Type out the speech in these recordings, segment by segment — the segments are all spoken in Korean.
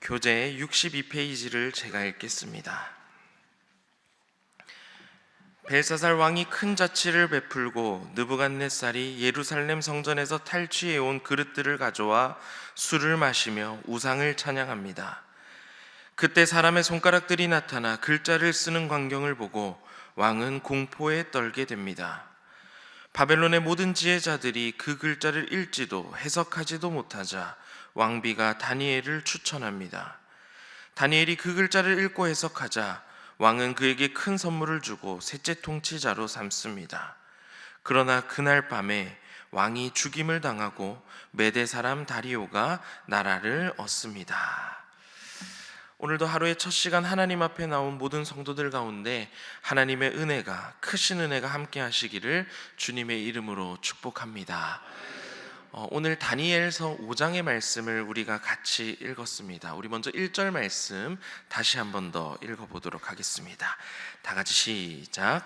교재 62페이지를 제가 읽겠습니다. 벨사살 왕이 큰 자치를 베풀고 느부갓네살이 예루살렘 성전에서 탈취해 온 그릇들을 가져와 술을 마시며 우상을 찬양합니다. 그때 사람의 손가락들이 나타나 글자를 쓰는 광경을 보고 왕은 공포에 떨게 됩니다. 바벨론의 모든 지혜자들이 그 글자를 읽지도 해석하지도 못하자 왕비가 다니엘을 추천합니다. 다니엘이 그 글자를 읽고 해석하자 왕은 그에게 큰 선물을 주고 셋째 통치자로 삼습니다. 그러나 그날 밤에 왕이 죽임을 당하고 메대 사람 다리오가 나라를 얻습니다. 오늘도 하루의 첫 시간 하나님 앞에 나온 모든 성도들 가운데 하나님의 은혜가, 크신 은혜가 함께 하시기를 주님의 이름으로 축복합니다. 오늘 다니엘서 5장의 말씀을 우리가 같이 읽었습니다. 우리 먼저 1절 말씀 다시 한 번 더 읽어보도록 하겠습니다. 다 같이 시작.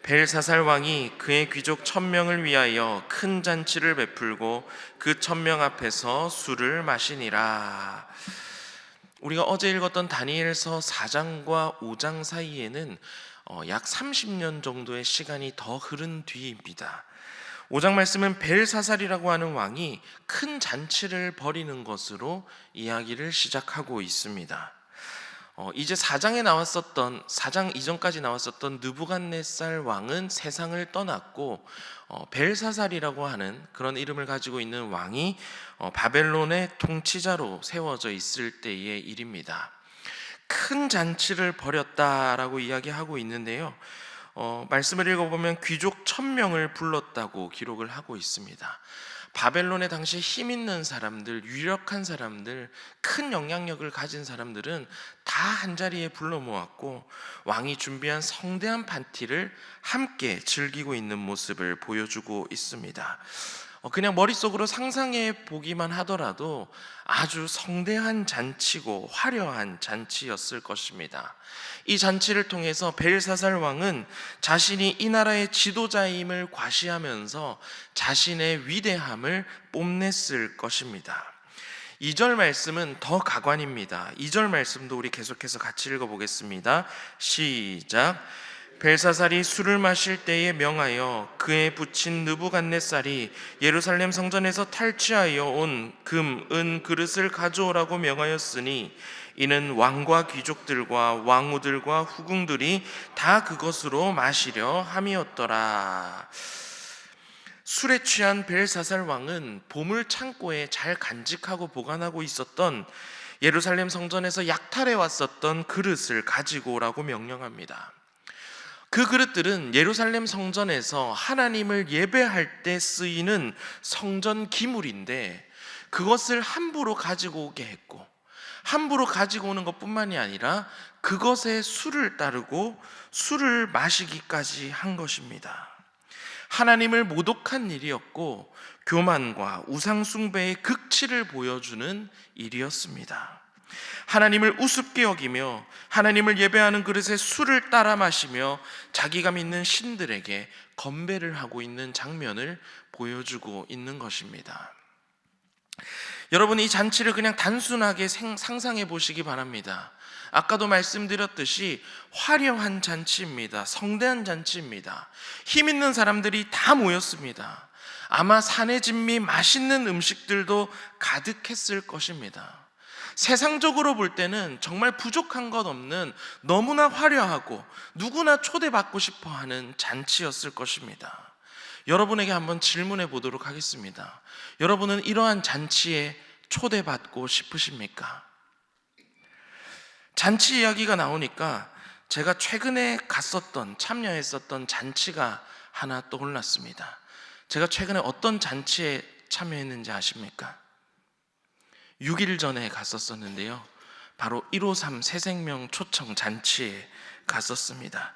벨사살 왕이 그의 귀족 1000명을 위하여 큰 잔치를 베풀고 그 1000명 앞에서 술을 마시니라. 우리가 어제 읽었던 다니엘서 4장과 5장 사이에는 약 30년 정도의 시간이 더 흐른 뒤입니다. 5장 말씀은 벨사살이라고 하는 왕이 큰 잔치를 벌이는 것으로 이야기를 시작하고 있습니다. 이제 4장 이전까지 나왔었던 느부갓네살 왕은 세상을 떠났고 벨사살이라고 하는 그런 이름을 가지고 있는 왕이 바벨론의 통치자로 세워져 있을 때의 일입니다. 큰 잔치를 벌였다라고 이야기하고 있는데요. 말씀을 읽어보면 귀족 1000명을 불렀다고 기록을 하고 있습니다. 바벨론의 당시 힘 있는 사람들, 유력한 사람들, 큰 영향력을 가진 사람들은 다 한자리에 불러 모았고 왕이 준비한 성대한 파티를 함께 즐기고 있는 모습을 보여주고 있습니다. 그냥 머릿속으로 상상해 보기만 하더라도 아주 성대한 잔치고 화려한 잔치였을 것입니다. 이 잔치를 통해서 벨사살 왕은 자신이 이 나라의 지도자임을 과시하면서 자신의 위대함을 뽐냈을 것입니다. 2절 말씀은 더 가관입니다. 2절 말씀도 우리 계속해서 같이 읽어보겠습니다. 시작. 벨사살이 술을 마실 때에 명하여 그의 부친 느부갓네살이 예루살렘 성전에서 탈취하여 온 금, 은 그릇을 가져오라고 명하였으니 이는 왕과 귀족들과 왕후들과 후궁들이 다 그것으로 마시려 함이었더라. 술에 취한 벨사살 왕은 보물 창고에 잘 간직하고 보관하고 있었던 예루살렘 성전에서 약탈해 왔었던 그릇을 가지고 오라고 명령합니다. 그 그릇들은 예루살렘 성전에서 하나님을 예배할 때 쓰이는 성전 기물인데 그것을 함부로 가지고 오게 했고 함부로 가지고 오는 것뿐만이 아니라 그것에 술을 따르고 술을 마시기까지 한 것입니다. 하나님을 모독한 일이었고 교만과 우상 숭배의 극치를 보여주는 일이었습니다. 하나님을 우습게 여기며 하나님을 예배하는 그릇에 술을 따라 마시며 자기가 믿는 신들에게 건배를 하고 있는 장면을 보여주고 있는 것입니다. 여러분, 이 잔치를 그냥 단순하게 상상해 보시기 바랍니다. 아까도 말씀드렸듯이 화려한 잔치입니다. 성대한 잔치입니다. 힘 있는 사람들이 다 모였습니다. 아마 산의 진미 맛있는 음식들도 가득했을 것입니다. 세상적으로 볼 때는 정말 부족한 것 없는 너무나 화려하고 누구나 초대받고 싶어 하는 잔치였을 것입니다. 여러분에게 한번 질문해 보도록 하겠습니다. 여러분은 이러한 잔치에 초대받고 싶으십니까? 잔치 이야기가 나오니까 제가 최근에 참여했었던 잔치가 하나 떠올랐습니다. 제가 최근에 어떤 잔치에 참여했는지 아십니까? 6일 전에 갔었었는데요. 바로 153 새생명 초청 잔치에 갔었습니다.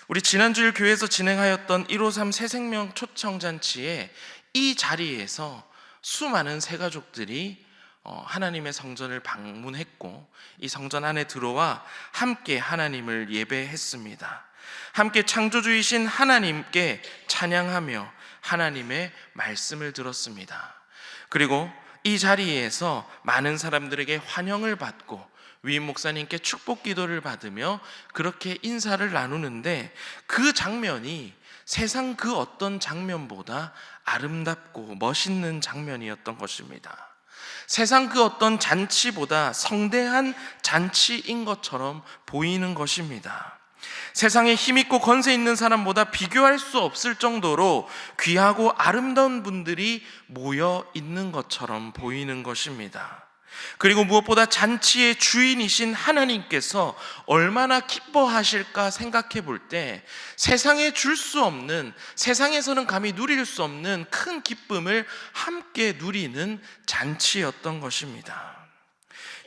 우리 지난주일 교회에서 진행하였던 153 새생명 초청 잔치에 이 자리에서 수많은 새가족들이 하나님의 성전을 방문했고 이 성전 안에 들어와 함께 하나님을 예배했습니다. 함께 창조주이신 하나님께 찬양하며 하나님의 말씀을 들었습니다. 그리고 이 자리에서 많은 사람들에게 환영을 받고 위임 목사님께 축복 기도를 받으며 그렇게 인사를 나누는데, 그 장면이 세상 그 어떤 장면보다 아름답고 멋있는 장면이었던 것입니다. 세상 그 어떤 잔치보다 성대한 잔치인 것처럼 보이는 것입니다. 세상에 힘있고 권세 있는 사람보다 비교할 수 없을 정도로 귀하고 아름다운 분들이 모여 있는 것처럼 보이는 것입니다. 그리고 무엇보다 잔치의 주인이신 하나님께서 얼마나 기뻐하실까 생각해 볼 때, 세상에 줄 수 없는, 세상에서는 감히 누릴 수 없는 큰 기쁨을 함께 누리는 잔치였던 것입니다.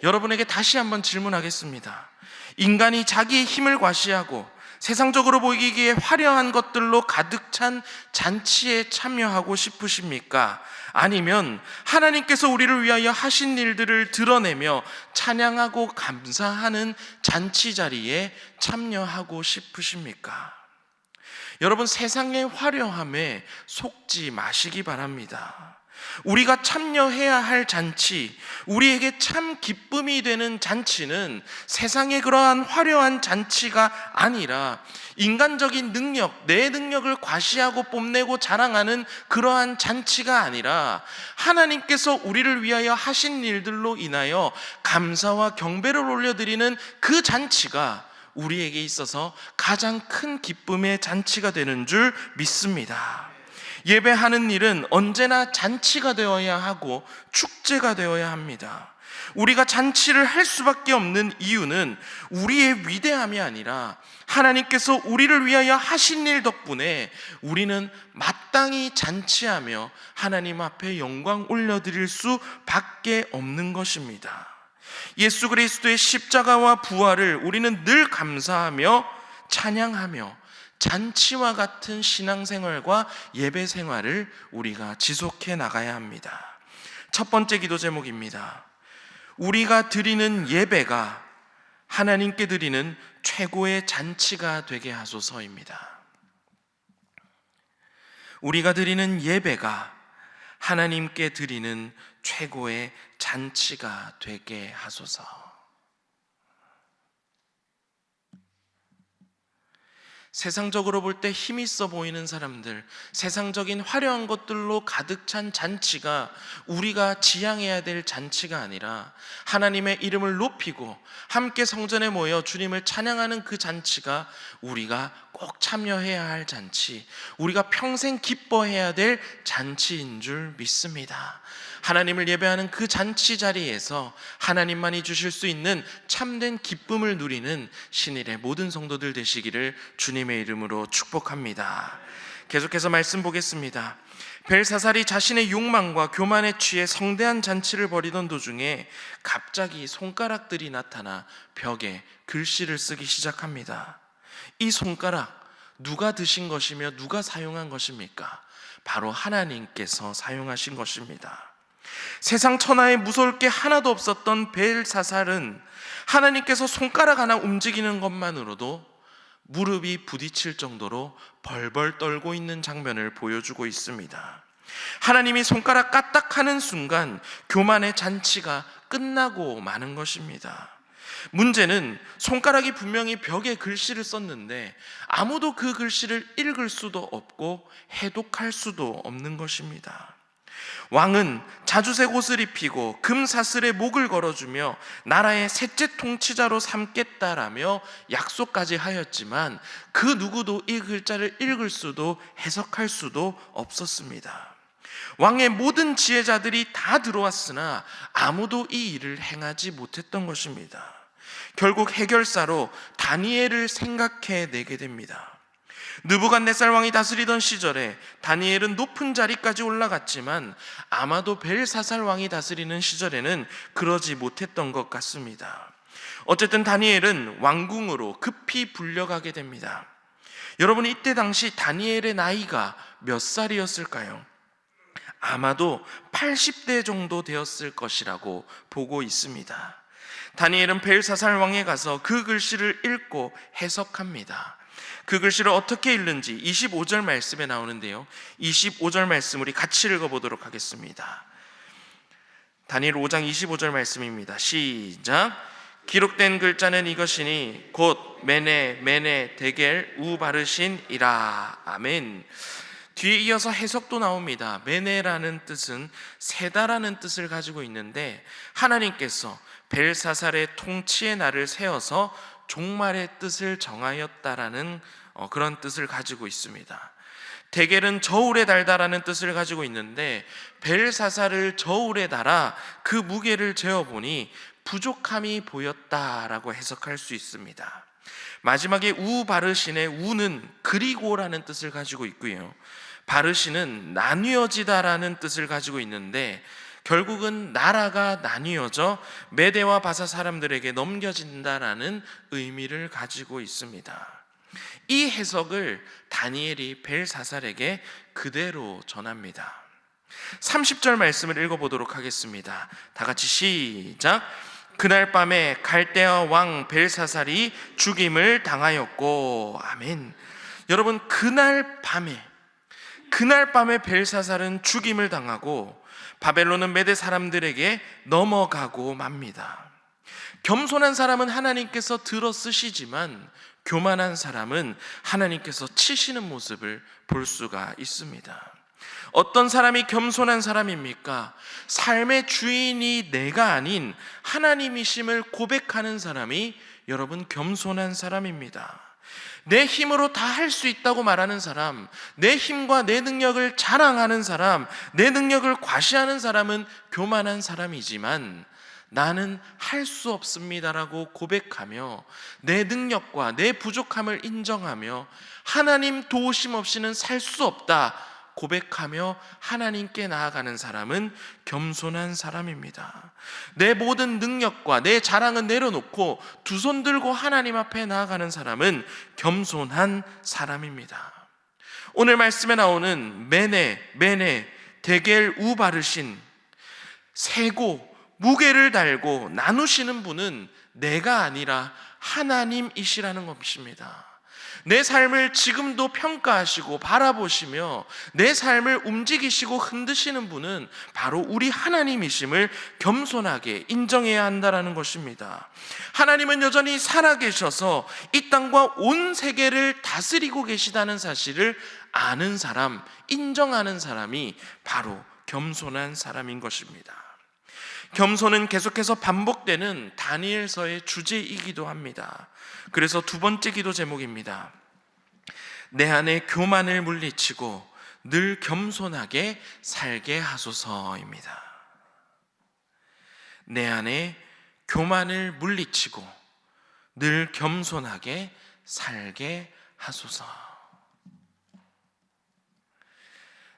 여러분에게 다시 한번 질문하겠습니다. 인간이 자기의 힘을 과시하고 세상적으로 보이기에 화려한 것들로 가득 찬 잔치에 참여하고 싶으십니까? 아니면 하나님께서 우리를 위하여 하신 일들을 드러내며 찬양하고 감사하는 잔치 자리에 참여하고 싶으십니까? 여러분, 세상의 화려함에 속지 마시기 바랍니다. 우리가 참여해야 할 잔치, 우리에게 참 기쁨이 되는 잔치는 세상의 그러한 화려한 잔치가 아니라 인간적인 능력, 내 능력을 과시하고 뽐내고 자랑하는 그러한 잔치가 아니라 하나님께서 우리를 위하여 하신 일들로 인하여 감사와 경배를 올려드리는 그 잔치가 우리에게 있어서 가장 큰 기쁨의 잔치가 되는 줄 믿습니다. 예배하는 일은 언제나 잔치가 되어야 하고 축제가 되어야 합니다. 우리가 잔치를 할 수밖에 없는 이유는 우리의 위대함이 아니라 하나님께서 우리를 위하여 하신 일 덕분에 우리는 마땅히 잔치하며 하나님 앞에 영광 올려드릴 수밖에 없는 것입니다. 예수 그리스도의 십자가와 부활을 우리는 늘 감사하며 찬양하며 잔치와 같은 신앙생활과 예배생활을 우리가 지속해 나가야 합니다. 첫 번째 기도 제목입니다. 우리가 드리는 예배가 하나님께 드리는 최고의 잔치가 되게 하소서입니다. 우리가 드리는 예배가 하나님께 드리는 최고의 잔치가 되게 하소서. 세상적으로 볼 때 힘있어 보이는 사람들, 세상적인 화려한 것들로 가득 찬 잔치가 우리가 지향해야 될 잔치가 아니라 하나님의 이름을 높이고 함께 성전에 모여 주님을 찬양하는 그 잔치가 우리가 꼭 참여해야 할 잔치, 우리가 평생 기뻐해야 될 잔치인 줄 믿습니다. 하나님을 예배하는 그 잔치 자리에서 하나님만이 주실 수 있는 참된 기쁨을 누리는 신일의 모든 성도들 되시기를 주님의 이름으로 축복합니다. 계속해서 말씀 보겠습니다. 벨사살이 자신의 욕망과 교만에 취해 성대한 잔치를 벌이던 도중에 갑자기 손가락들이 나타나 벽에 글씨를 쓰기 시작합니다. 이 손가락, 누가 드신 것이며 누가 사용한 것입니까? 바로 하나님께서 사용하신 것입니다. 세상 천하에 무서울 게 하나도 없었던 벨사살은 하나님께서 손가락 하나 움직이는 것만으로도 무릎이 부딪힐 정도로 벌벌 떨고 있는 장면을 보여주고 있습니다. 하나님이 손가락 까딱하는 순간 교만의 잔치가 끝나고 마는 것입니다. 문제는 손가락이 분명히 벽에 글씨를 썼는데 아무도 그 글씨를 읽을 수도 없고 해독할 수도 없는 것입니다. 왕은 자주색 옷을 입히고 금사슬에 목을 걸어주며 나라의 셋째 통치자로 삼겠다라며 약속까지 하였지만 그 누구도 이 글자를 읽을 수도 해석할 수도 없었습니다. 왕의 모든 지혜자들이 다 들어왔으나 아무도 이 일을 행하지 못했던 것입니다. 결국 해결사로 다니엘을 생각해내게 됩니다. 느부갓네살 왕이 다스리던 시절에 다니엘은 높은 자리까지 올라갔지만 아마도 벨사살 왕이 다스리는 시절에는 그러지 못했던 것 같습니다. 어쨌든 다니엘은 왕궁으로 급히 불려가게 됩니다. 여러분, 이때 당시 다니엘의 나이가 몇 살이었을까요? 아마도 80대 정도 되었을 것이라고 보고 있습니다. 다니엘은 벨사살 왕에 가서 그 글씨를 읽고 해석합니다. 그 글씨를 어떻게 읽는지 25절 말씀에 나오는데요, 25절 말씀 우리 같이 읽어보도록 하겠습니다. 다니엘 5장 25절 말씀입니다. 시작. 기록된 글자는 이것이니 곧 메네 메네 데겔 우바르신이라. 아멘. 뒤에 이어서 해석도 나옵니다. 메네라는 뜻은 세다라는 뜻을 가지고 있는데, 하나님께서 벨사살의 통치의 날을 세워서 종말의 뜻을 정하였다라는 그런 뜻을 가지고 있습니다. 데겔은 저울에 달다라는 뜻을 가지고 있는데, 벨사살을 저울에 달아 그 무게를 재어보니 부족함이 보였다라고 해석할 수 있습니다. 마지막에 우바르신의 우는 그리고라는 뜻을 가지고 있고요, 바르신은 나뉘어지다라는 뜻을 가지고 있는데, 결국은 나라가 나뉘어져 메대와 바사 사람들에게 넘겨진다라는 의미를 가지고 있습니다. 이 해석을 다니엘이 벨사살에게 그대로 전합니다. 30절 말씀을 읽어보도록 하겠습니다. 다 같이 시작. 그날 밤에 갈대아 왕 벨사살이 죽임을 당하였고. 아멘. 여러분, 그날 밤에 벨사살은 죽임을 당하고 바벨론은 메대 사람들에게 넘어가고 맙니다. 겸손한 사람은 하나님께서 들어 쓰시지만 교만한 사람은 하나님께서 치시는 모습을 볼 수가 있습니다. 어떤 사람이 겸손한 사람입니까? 삶의 주인이 내가 아닌 하나님이심을 고백하는 사람이 여러분 겸손한 사람입니다. 내 힘으로 다 할 수 있다고 말하는 사람, 내 힘과 내 능력을 자랑하는 사람, 내 능력을 과시하는 사람은 교만한 사람이지만, 나는 할 수 없습니다라고 고백하며 내 능력과 내 부족함을 인정하며 하나님 도우심 없이는 살 수 없다 고백하며 하나님께 나아가는 사람은 겸손한 사람입니다. 내 모든 능력과 내 자랑은 내려놓고 두 손 들고 하나님 앞에 나아가는 사람은 겸손한 사람입니다. 오늘 말씀에 나오는 메네 데겔 우바르신, 세고 무게를 달고 나누시는 분은 내가 아니라 하나님이시라는 것입니다. 내 삶을 지금도 평가하시고 바라보시며 내 삶을 움직이시고 흔드시는 분은 바로 우리 하나님이심을 겸손하게 인정해야 한다는 것입니다. 하나님은 여전히 살아계셔서 이 땅과 온 세계를 다스리고 계시다는 사실을 아는 사람, 인정하는 사람이 바로 겸손한 사람인 것입니다. 겸손은 계속해서 반복되는 다니엘서의 주제이기도 합니다. 그래서 두 번째 기도 제목입니다. 내 안에 교만을 물리치고 늘 겸손하게 살게 하소서입니다. 내 안에 교만을 물리치고 늘 겸손하게 살게 하소서.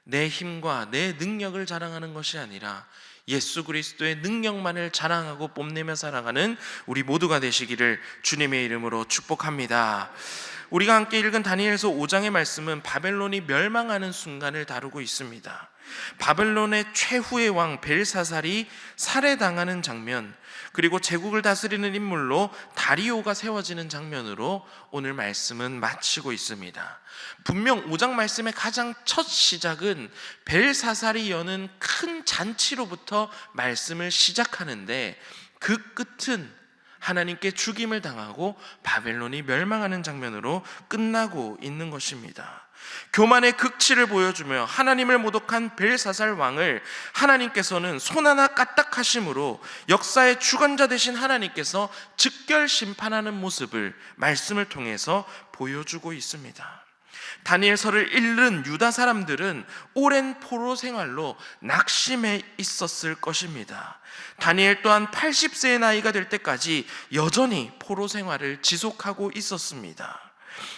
내 힘과 내 능력을 자랑하는 것이 아니라 예수 그리스도의 능력만을 자랑하고 뽐내며 살아가는 우리 모두가 되시기를 주님의 이름으로 축복합니다. 우리가 함께 읽은 다니엘서 5장의 말씀은 바벨론이 멸망하는 순간을 다루고 있습니다. 바벨론의 최후의 왕 벨사살이 살해당하는 장면, 그리고 제국을 다스리는 인물로 다리오가 세워지는 장면으로 오늘 말씀은 마치고 있습니다. 분명 5장 말씀의 가장 첫 시작은 벨사살이 여는 큰 잔치로부터 말씀을 시작하는데, 그 끝은 하나님께 죽임을 당하고 바벨론이 멸망하는 장면으로 끝나고 있는 것입니다. 교만의 극치를 보여주며 하나님을 모독한 벨사살 왕을 하나님께서는 손 하나 까딱하심으로 역사의 주관자 되신 하나님께서 즉결 심판하는 모습을 말씀을 통해서 보여주고 있습니다. 다니엘서를 읽는 유다 사람들은 오랜 포로 생활로 낙심해 있었을 것입니다. 다니엘 또한 80세의 나이가 될 때까지 여전히 포로 생활을 지속하고 있었습니다.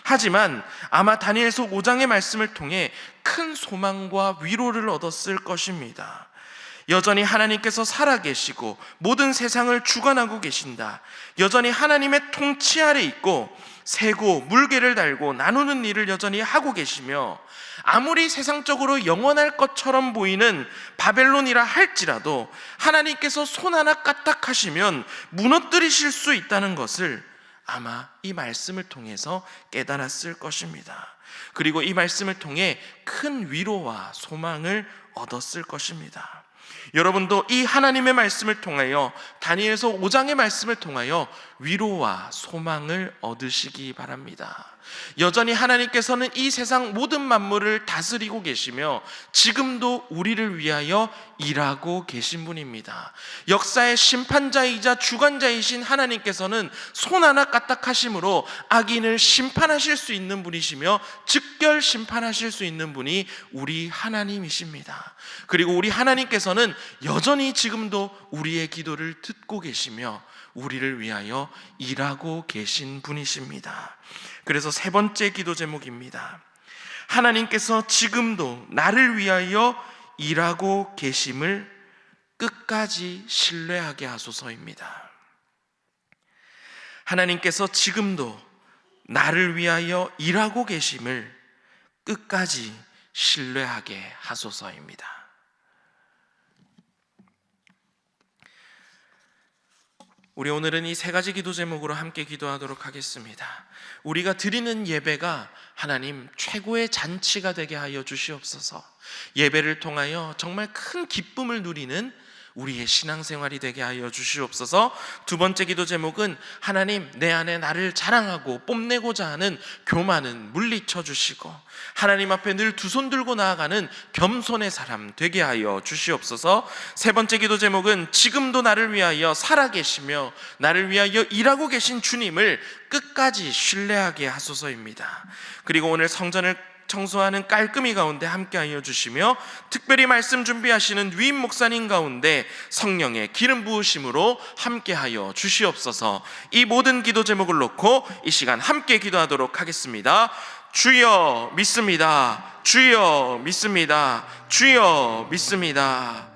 하지만 아마 다니엘서 5장의 말씀을 통해 큰 소망과 위로를 얻었을 것입니다. 여전히 하나님께서 살아계시고 모든 세상을 주관하고 계신다. 여전히 하나님의 통치 아래 있고 세고 물개를 달고 나누는 일을 여전히 하고 계시며, 아무리 세상적으로 영원할 것처럼 보이는 바벨론이라 할지라도 하나님께서 손 하나 까딱하시면 무너뜨리실 수 있다는 것을 아마 이 말씀을 통해서 깨달았을 것입니다. 그리고 이 말씀을 통해 큰 위로와 소망을 얻었을 것입니다. 여러분도 이 하나님의 말씀을 통하여, 다니엘서 5장의 말씀을 통하여 위로와 소망을 얻으시기 바랍니다. 여전히 하나님께서는 이 세상 모든 만물을 다스리고 계시며 지금도 우리를 위하여 일하고 계신 분입니다. 역사의 심판자이자 주관자이신 하나님께서는 손 하나 까딱하심으로 악인을 심판하실 수 있는 분이시며 즉결 심판하실 수 있는 분이 우리 하나님이십니다. 그리고 우리 하나님께서는 여전히 지금도 우리의 기도를 듣고 계시며 우리를 위하여 일하고 계신 분이십니다. 그래서 세 번째 기도 제목입니다. 하나님께서 지금도 나를 위하여 일하고 계심을 끝까지 신뢰하게 하소서입니다. 하나님께서 지금도 나를 위하여 일하고 계심을 끝까지 신뢰하게 하소서입니다. 우리 오늘은 이 세 가지 기도 제목으로 함께 기도하도록 하겠습니다. 우리가 드리는 예배가 하나님 최고의 잔치가 되게 하여 주시옵소서. 예배를 통하여 정말 큰 기쁨을 누리는 우리의 신앙생활이 되게 하여 주시옵소서. 두 번째 기도 제목은 하나님 내 안에 나를 자랑하고 뽐내고자 하는 교만은 물리쳐 주시고 하나님 앞에 늘 두 손 들고 나아가는 겸손의 사람 되게 하여 주시옵소서. 세 번째 기도 제목은 지금도 나를 위하여 살아계시며 나를 위하여 일하고 계신 주님을 끝까지 신뢰하게 하소서입니다. 그리고 오늘 성전을 청소하는 깔끔이 가운데 함께하여 주시며 특별히 말씀 준비하시는 위임 목사님 가운데 성령의 기름 부으심으로 함께하여 주시옵소서. 이 모든 기도 제목을 놓고 이 시간 함께 기도하도록 하겠습니다. 주여 믿습니다. 주여 믿습니다. 주여 믿습니다.